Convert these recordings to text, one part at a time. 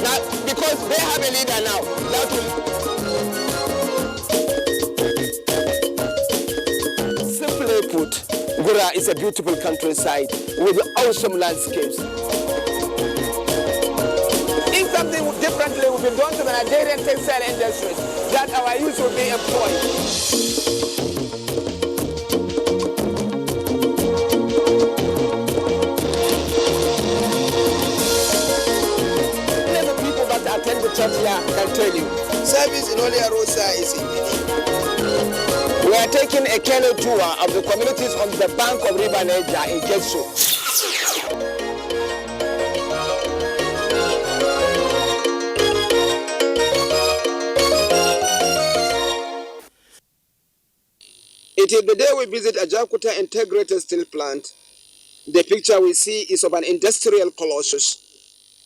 Now, because they have a leader now, that will... Simply put, Gura is a beautiful countryside with awesome landscapes. If something differently will be done to the Nigerian textile industries, that our youth will be employed. Attend the church here can tell you. Service in Holy Rosa is in Guinea. We are taking a canoe tour of the communities on the bank of River Niger in Getso. It is the day we visit Ajaokuta Integrated Steel Plant. The picture we see is of an industrial colossus,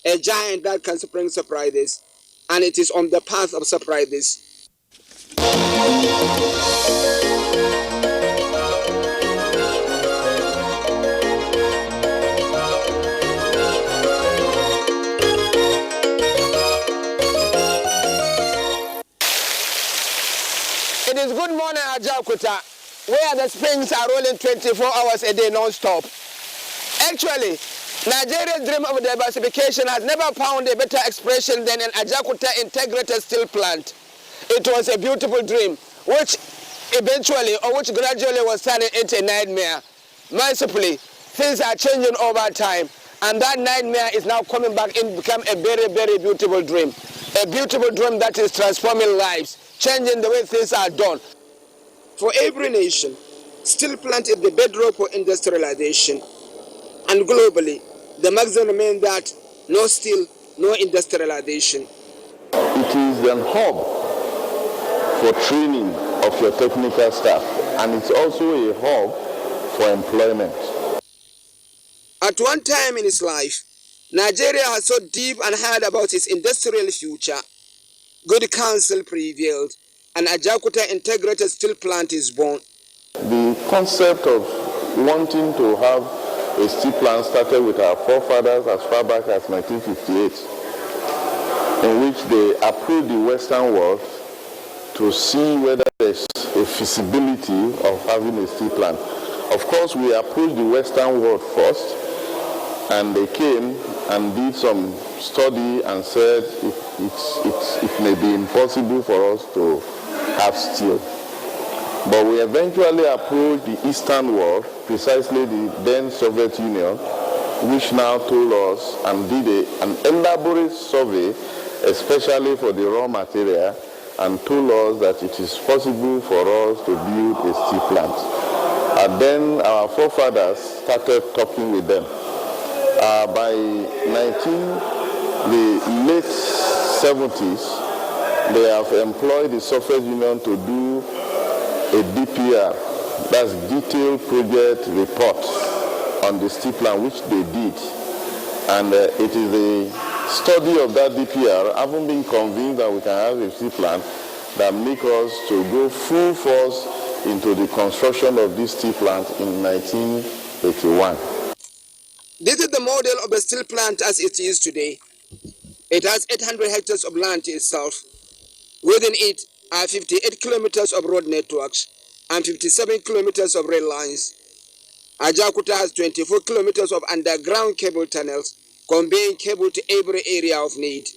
a giant that can spring surprises, and it is on the path of surprises. It is good morning, Ajaokuta, where the springs are rolling 24 hours a day non-stop. Actually, Nigeria's dream of diversification has never found a better expression than an Ajaokuta Integrated Steel Plant. It was a beautiful dream, which eventually, or which gradually was turning into a nightmare. Mercifully, things are changing over time, and that nightmare is now coming back and become a very, very beautiful dream. A beautiful dream that is transforming lives, changing the way things are done. For every nation, steel plant is the bedrock for industrialization. And globally, the maxim remains that no steel, no industrialization. It is a hub for training of your technical staff, and it's also a hub for employment. At one time in its life, Nigeria has thought deep and hard about its industrial future. Good counsel prevailed, and Ajaokuta Integrated Steel Plant is born. The concept of wanting to have a steel plant started with our forefathers as far back as 1958, in which they approached the Western world to see whether there's a feasibility of having a steel plant. Of course, we approached the Western world first, and they came and did some study and said it may be impossible for us to have steel. But we eventually approached the Eastern world, precisely the then Soviet Union, which now told us and did an elaborate survey, especially for the raw material, and told us that it is possible for us to build a steel plant. And then our forefathers started talking with them. By the late 70s, they have employed the Soviet Union to do a DPR, that's detailed project report on the steel plant, which they did. And it is a study of that DPR, having been convinced that we can have a steel plant, that make us to go full force into the construction of this steel plant in 1981. This is the model of the steel plant as it is today. It has 800 hectares of land itself. Within it are 58 kilometers of road networks and 57 kilometers of rail lines. Ajaokuta has 24 kilometers of underground cable tunnels, conveying cable to every area of need.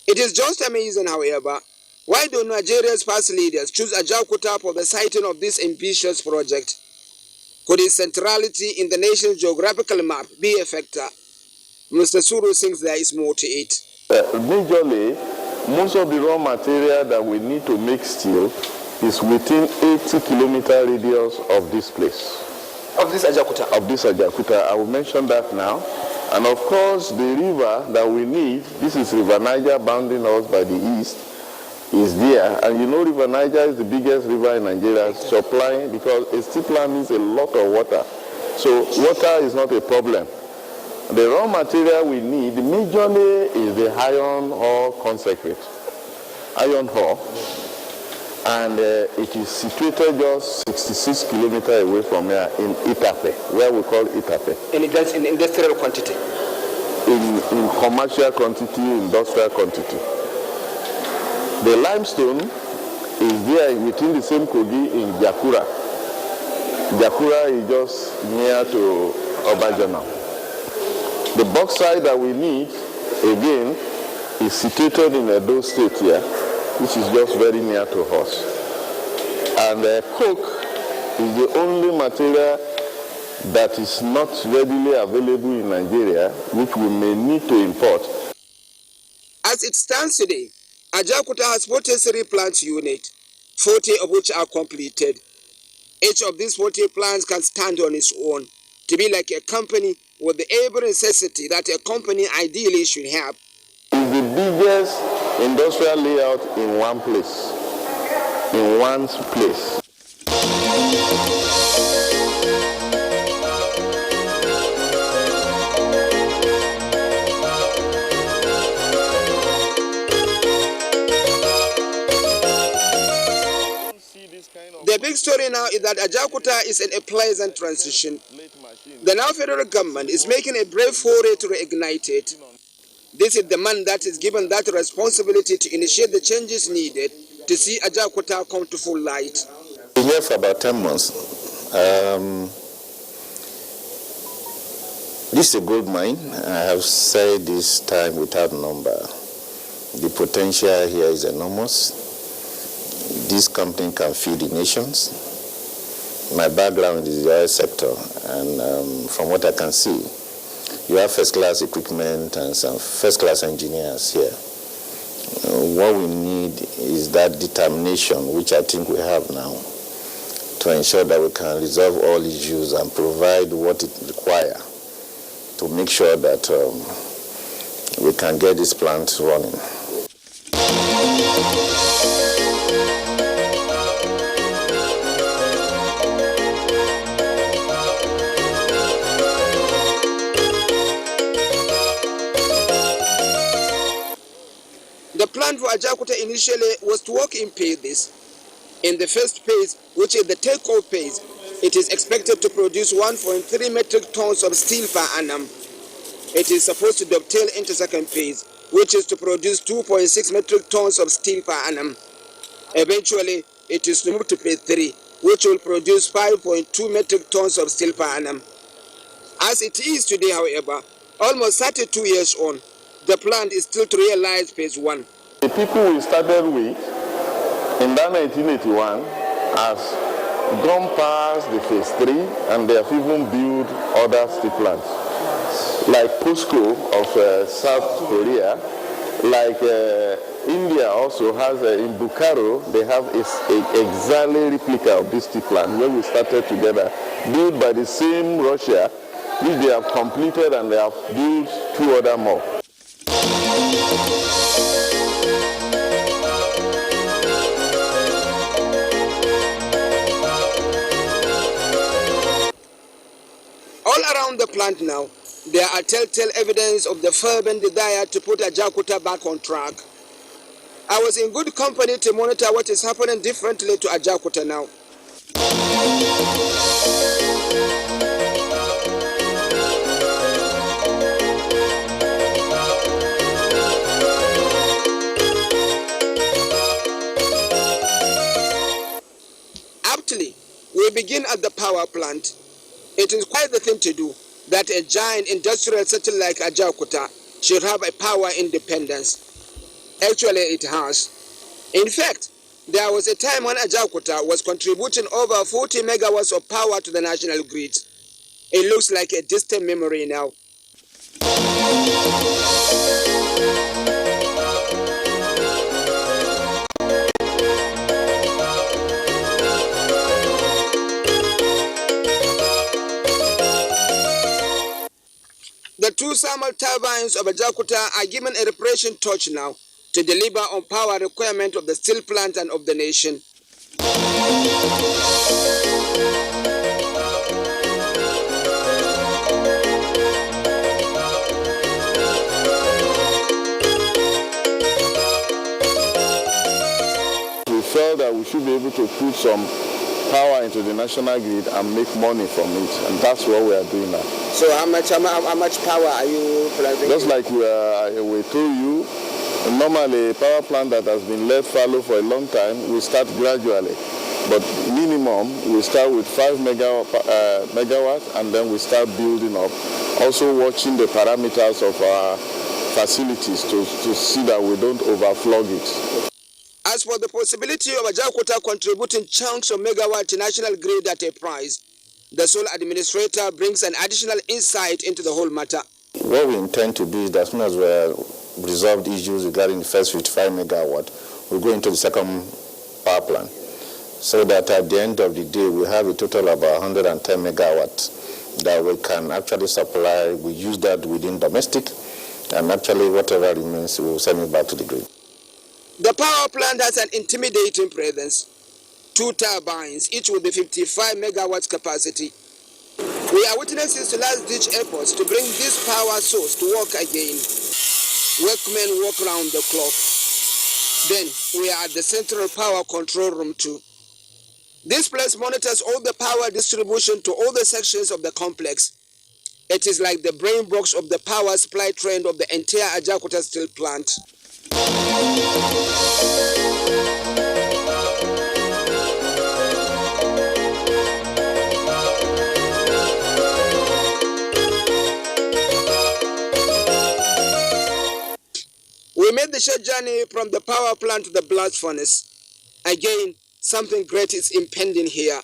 It is just amazing, however, why do Nigeria's past leaders choose Ajaokuta for the siting of this ambitious project? Could its centrality in the nation's geographical map be a factor? Mr. Suru thinks there is more to it. Majorly, most of the raw material that we need to make steel is within 80-kilometer radius of this place. Of this Ajaokuta? Of this Ajaokuta. I will mention that now. And of course, the river that we need, this is River Niger bounding us by the east, is there. And you know River Niger is the biggest river in Nigeria, supplying, because a steel plant needs a lot of water. So water is not a problem. The raw material we need majorly is the iron ore concentrate, iron ore, and it is situated just 66 kilometers away from here in Itape, where we call Itape. And that's in industrial quantity? in commercial quantity, industrial quantity. The limestone is there within the same Kogi in Jakura. Jakura is just near to Obajana. The bauxite that we need, again, is situated in Edo State here, which is just very near to us. And coke is the only material that is not readily available in Nigeria, which we may need to import. As it stands today, Ajaokuta has 43 plant units, 40 of which are completed. Each of these 40 plants can stand on its own to be like a company with the every necessity that a company ideally should have. It's the biggest industrial layout in one place, in one place. The big story now is that Ajaokuta is in a pleasant transition. The now federal government is making a brave foray to reignite it. This is the man that is given that responsibility to initiate the changes needed to see Ajaokuta come to full light. We're here for about 10 months. This is a gold mine. I have said this time without number. The potential here is enormous. This company can feed the nations. My background is the oil sector, and from what I can see, you have first-class equipment and some first-class engineers here. What we need is that determination, which I think we have now, to ensure that we can resolve all issues and provide what it requires to make sure that we can get this plant running. The plan for Ajaokuta initially was to work in phases. In the first phase, which is the take-off phase, it is expected to produce 1.3 metric tons of steel per annum. It is supposed to dovetail into second phase, which is to produce 2.6 metric tons of steel per annum. Eventually, it is to move to phase 3, which will produce 5.2 metric tons of steel per annum. As it is today, however, almost 32 years on, the plant is still to realize phase 1. The people we started with in that 1981 has gone past the phase 3, and they have even built other steel plants. Like POSCO of South Korea, like India also has, in Bukhara, they have exactly replica of this steel plant where we started together, built by the same Russia, which they have completed, and they have built 2 other more. All around the plant now, there are telltale evidence of the fervent desire to put Ajaokuta back on track. I was in good company to monitor what is happening differently to Ajaokuta now. Aptly, we begin at the power plant. It is quite the thing to do that a giant industrial city like Ajaokuta should have a power independence. Actually, it has. In fact, there was a time when Ajaokuta was contributing over 40 megawatts of power to the national grid. It looks like a distant memory now. The 2 thermal turbines of Ajaokuta are given a reparation touch now to deliver on power requirement of the steel plant and of the nation. We felt that we should be able to put some power into the national grid and make money from it, and that's what we are doing now. So how much power are you planning? Just like we told you, normally a power plant that has been left fallow for a long time, we start gradually. But minimum, we start with 5 megawatts, and then we start building up. Also watching the parameters of our facilities to see that we don't overflog it. As for the possibility of Ajaokuta contributing chunks of megawatt to national grid at a price, the sole administrator brings an additional insight into the whole matter. What we intend to do is that as soon as we resolve the issues regarding the first 55 megawatt, we'll go into the second power plant, so that at the end of the day, we have a total of about 110 megawatts that we can actually supply. We use that within domestic, and actually whatever remains, we'll send it back to the grid. The power plant has an intimidating presence. 2 turbines, each with a 55 megawatts capacity. We are witnesses to last-ditch efforts to bring this power source to work again. Workmen work round the clock. Then we are at the central power control room too. This place monitors all the power distribution to all the sections of the complex. It is like the brain box of the power supply trend of the entire Ajaokuta Steel Plant. We made the short journey from the power plant to the blast furnace. Again, something great is impending here.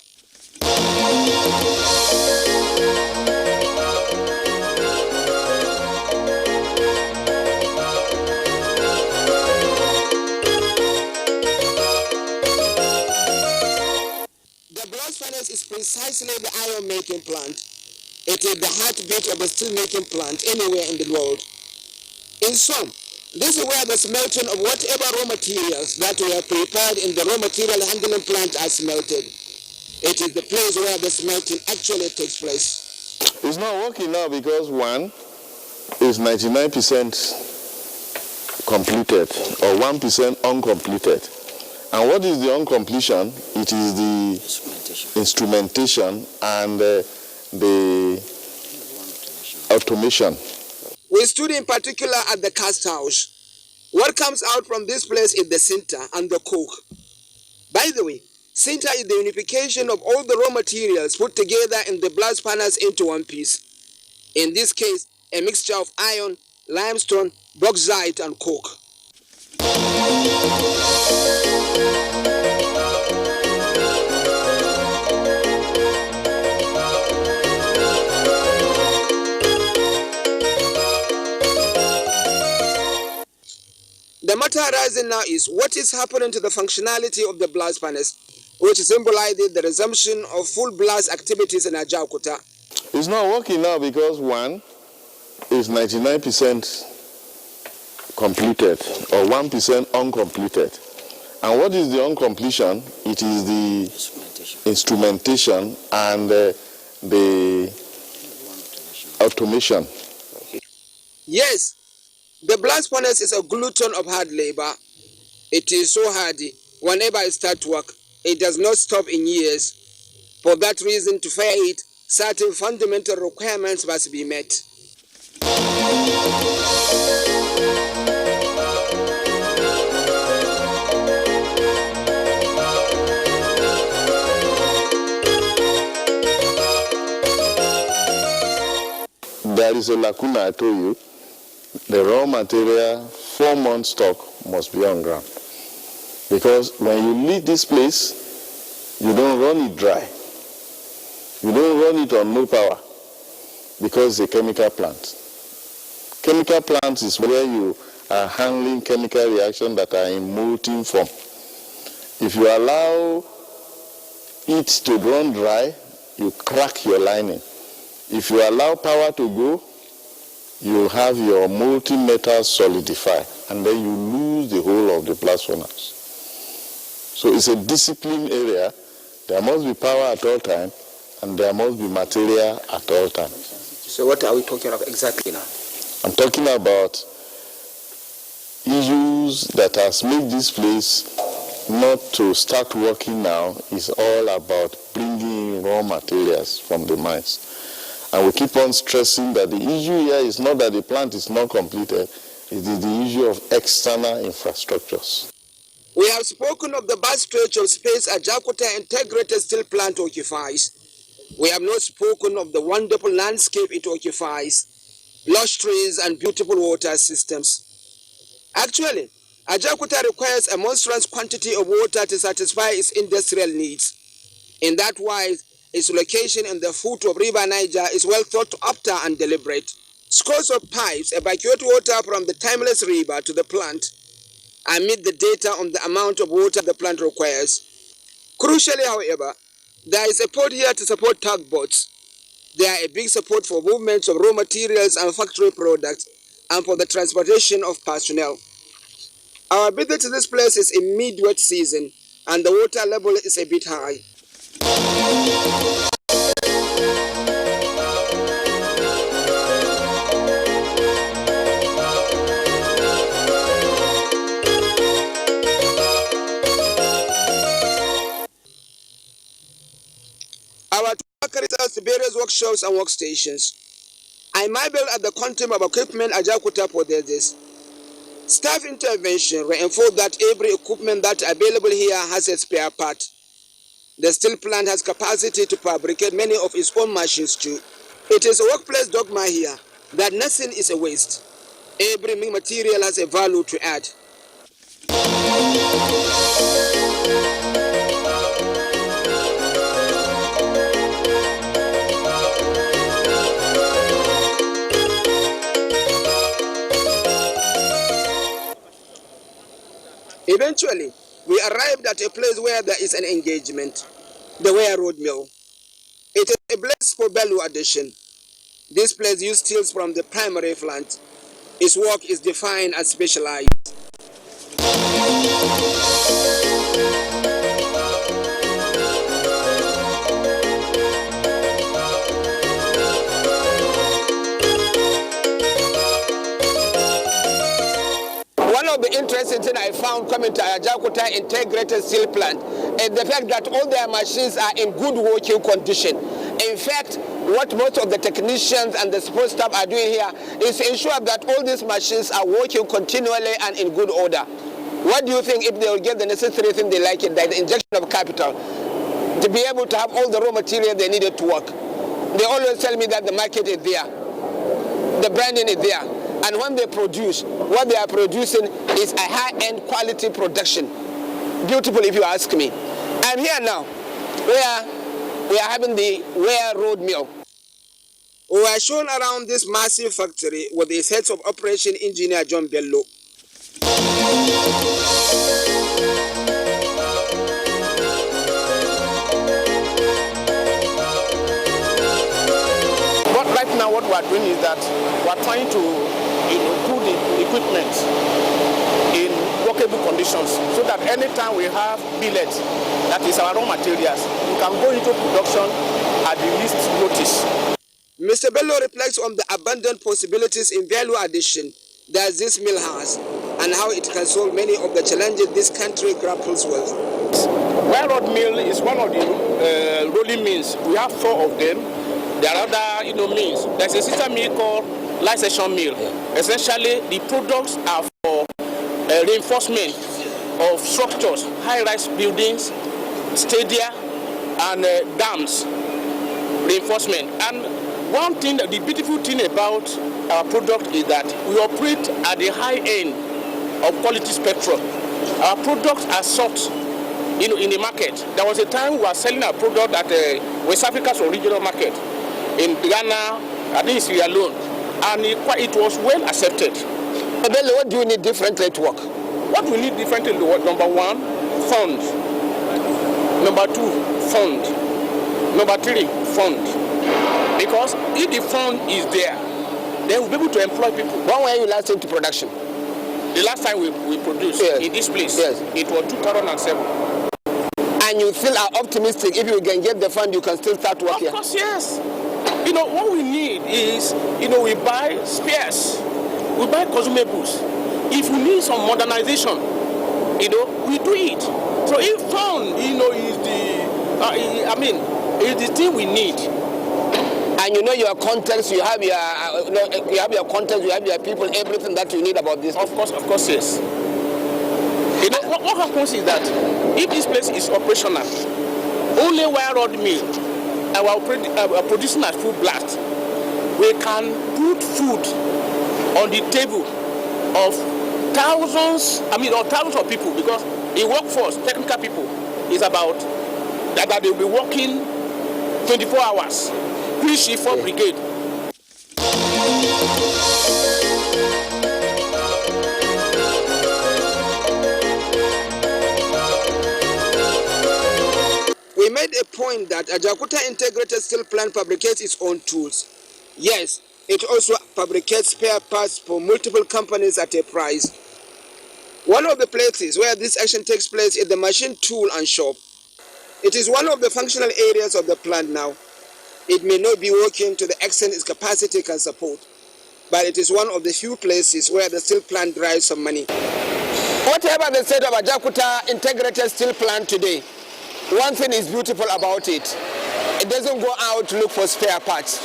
The blast furnace is precisely the iron making plant. It is the heartbeat of a steel making plant anywhere in the world. In sum, this is where the smelting of whatever raw materials that were prepared in the raw material handling plant are smelted. It is the place where the smelting actually takes place. It's not working now because one is 99% completed or 1% uncompleted. And what is the uncompletion? It is the instrumentation and the automation. We stood in particular at the cast house. What comes out from this place is the sinter and the coke. By the way, sinter is the unification of all the raw materials put together in the blast furnace into one piece. In this case, a mixture of iron, limestone, bauxite, and coke. The matter arising now is what is happening to the functionality of the blast furnace, which symbolizes the resumption of full blast activities in Ajaokuta. It's not working now because one is 99% completed or 1% uncompleted. And what is the uncompletion? It is the instrumentation and the automation. Yes, the blast furnace is a glutton of hard labor. It is so hardy. Whenever it starts work, it does not stop in years. For that reason, to fire it, certain fundamental requirements must be met. There is a lacuna, I told you. The raw material, 4 months stock must be on ground. Because when you leave this place, you don't run it dry. You don't run it on no power because it's a chemical plant. Chemical plant is where you are handling chemical reactions that are in molten form. If you allow it to run dry, you crack your lining. If you allow power to go, you have your molten metal solidify, and then you lose the whole of the blast furnace. So it's a discipline area. There must be power at all times, and there must be material at all times. So what are we talking about exactly now? I'm talking about issues that has made this place not to start working now. Is all about bringing in raw materials from the mines. And we keep on stressing that the issue here is not that the plant is not completed, it is the issue of external infrastructures. We have spoken of the vast stretch of space Ajaokuta Integrated Steel Plant occupies. We have not spoken of the wonderful landscape it occupies, lush trees and beautiful water systems. Actually, Ajaokuta requires a monstrous quantity of water to satisfy its industrial needs. In that wise, its location in the foot of River Niger is well thought after and deliberate. Scores of pipes evacuate water from the timeless river to the plant and meet the data on the amount of water the plant requires. Crucially, however, there is a port here to support tugboats. There are a big support for movements of raw materials and factory products and for the transportation of personnel. Our visit to this place is in mid-wet season and the water level is a bit high. Our tour carries us to various workshops and workstations. I marvel at the quantum of equipment Ajaokuta possesses. Staff intervention reinforced that every equipment that's available here has a spare part. The steel plant has capacity to fabricate many of its own machines too. It is a workplace dogma here that nothing is a waste. Every material has a value to add. Eventually, we arrived at a place where there is an engagement, the Ware Road Mill. It is a place for value addition. This place uses steels from the primary plant. Its work is defined and specialized. One of the interesting things I found coming to Ajaokuta Integrated Steel Plant is the fact that all their machines are in good working condition. In fact, what most of the technicians and the support staff are doing here is to ensure that all these machines are working continually and in good order. What do you think if they will get the necessary thing they like it, like the injection of capital, to be able to have all the raw material they needed to work? They always tell me that the market is there, the branding is there. And when they produce, what they are producing is a high-end quality production. Beautiful, if you ask me. I'm here now, where we are having the Ware Road Mill. We are shown around this massive factory with its head of operation engineer John Bello. But right now what we are doing is that we are trying to put the equipment in workable conditions so that anytime we have billet, that is our raw materials, we can go into production at the least notice. Mr. Bello reflects on the abundant possibilities in value addition that this mill has and how it can solve many of the challenges this country grapples with. Ware Road Mill is one of the rolling mills. We have 4 of them. There are other mills. There's a sister mill called light section mill. Essentially, the products are for reinforcement of structures, high-rise buildings, stadia, and dams reinforcement. And one thing, the beautiful thing about our product is that we operate at the high end of quality spectrum. Our products are sought in the market. There was a time we were selling our product at West Africa's original market in Ghana, I think Sierra Leone, and it was well accepted. Bello, what do you need differently to work? What we need differently to work? Number 1, fund. Number 2, fund. Number 3, fund. Because if the fund is there, then we'll be able to employ people. When were you last into production? The last time we produced in this place, it was 2007. And you still are optimistic if you can get the fund, you can still start work here? Of course, yes. What we need is, we buy spares, we buy consumables. If we need some modernization, we do it. So if fund, is the thing we need. and you know your context, you have your context, you have your people, everything that you need about this. Of course, yes. You know what happens is that if this place is operational, only wire rod mill and producing at full blast, we can put food on the table of thousands of people, because the workforce, technical people, is about that they will be working 24 hours, 3 shift 4 brigade. We made a point that Ajaokuta Integrated Steel Plant fabricates its own tools. Yes, it also fabricates spare parts for multiple companies at a price. One of the places where this action takes place is the machine tool and shop. It is one of the functional areas of the plant now. It may not be working to the extent its capacity can support, but it is one of the few places where the steel plant drives some money. Whatever the state of Ajaokuta Integrated Steel Plant today, one thing is beautiful about it. It doesn't go out to look for spare parts.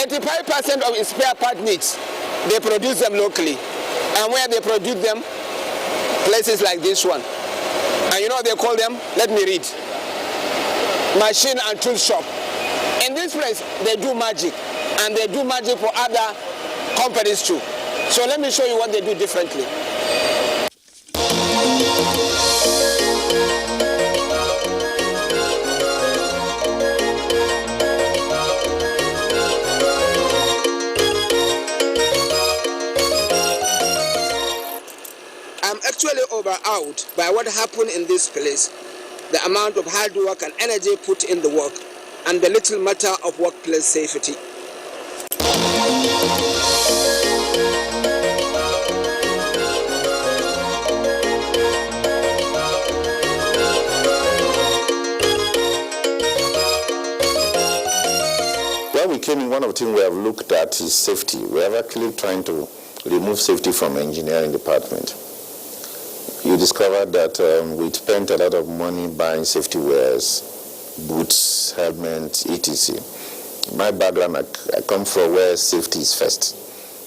85% of its spare part needs, they produce them locally. And where they produce them, places like this one. And you know what they call them? Let me read. Machine and tool shop. In this place, they do magic. And they do magic for other companies too. So let me show you what they do differently. I'm actually overawed by what happened in this place, the amount of hard work and energy put in the work, and the little matter of workplace safety. When we came in, one of the things we have looked at is safety. We have actually trying to remove safety from engineering department. You discovered that we spent a lot of money buying safety wears, boots, helmets, etc. My background, I come from where safety is first,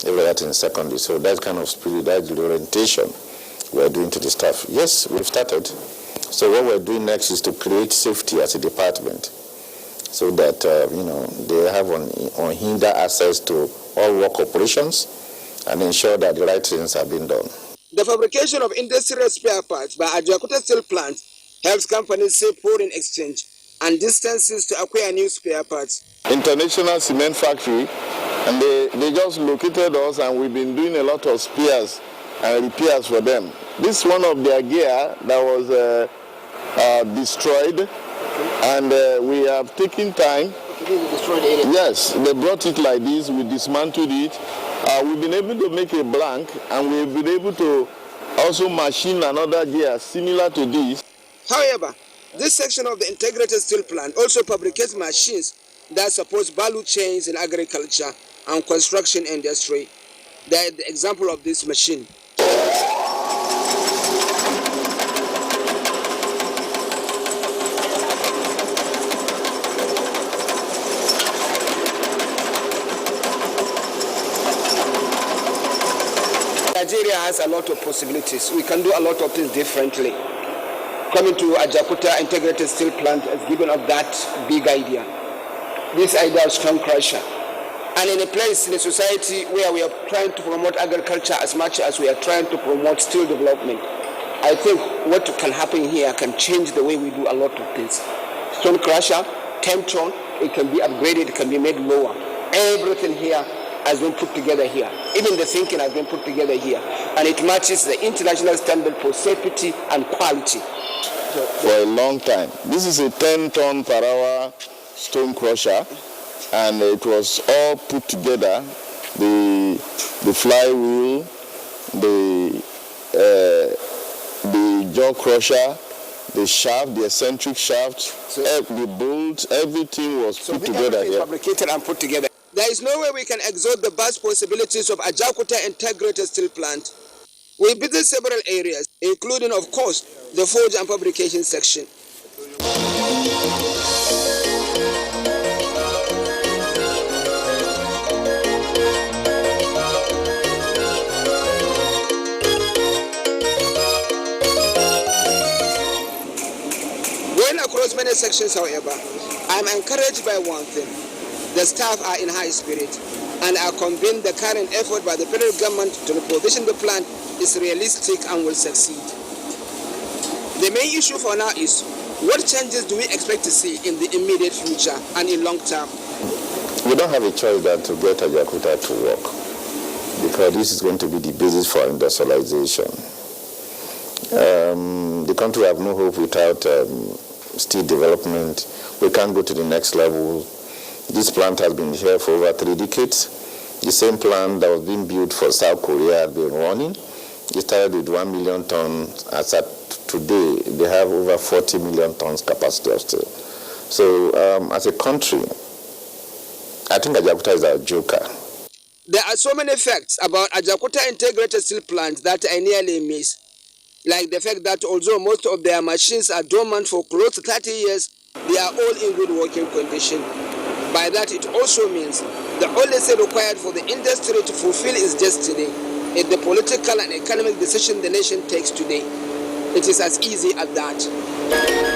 every that in secondary. So that kind of spirit, that's the orientation we're doing to the staff. Yes, we've started. So what we're doing next is to create safety as a department, so that they have unhindered access to all work operations and ensure that the right things are being done. The fabrication of industrial spare parts by Ajaokuta Steel Plant helps companies save foreign exchange and distances to acquire new spare parts. International Cement Factory, and they just located us, and we've been doing a lot of spares and repairs for them. This is one of their gear that was destroyed, and we have taken time. Yes, they brought it like this, we dismantled it. We've been able to make a blank, and we've been able to also machine another gear similar to this. However, this section of the integrated steel plant also fabricates machines that support value chains in agriculture and construction industry. That is the example of this machine. Nigeria has a lot of possibilities. We can do a lot of things differently. Coming to Ajaokuta Integrated Steel Plant has given us that big idea. This idea of stone crusher. And in a place in a society where we are trying to promote agriculture as much as we are trying to promote steel development, I think what can happen here can change the way we do a lot of things. Stone crusher, 10 ton, it can be upgraded, it can be made lower. Everything here has been put together here. Even the thinking has been put together here. And it matches the international standard for safety and quality. For a long time. This is a 10-ton per hour stone crusher, and it was all put together. The flywheel, the jaw crusher, the shaft, the eccentric shaft, the bolts, everything was put together here. Fabricated and put together. There is no way we can exhaust the vast possibilities of Ajaokuta Integrated Steel Plant. We visit several areas, including, of course, the forge and fabrication section. sections, however, I am encouraged by one thing. The staff are in high spirit and are convinced the current effort by the federal government to reposition the plant is realistic and will succeed. The main issue for now is what changes do we expect to see in the immediate future and in long term? We don't have a choice than to get Ajaokuta to work, because this is going to be the basis for industrialization. The country will have no hope without steel development. We can't go to the next level. This plant has been here for over 3 decades. The same plant that was being built for South Korea has been running. It started with 1 million tons. As at today, they have over 40 million tons capacity of steel. So as a country, I think Ajaokuta is a joker. There are so many facts about Ajaokuta integrated steel plant that I nearly miss. Like the fact that although most of their machines are dormant for close to 30 years, they are all in good working condition. By that, it also means the only thing required for the industry to fulfill its destiny is the political and economic decision the nation takes today. It is as easy as that.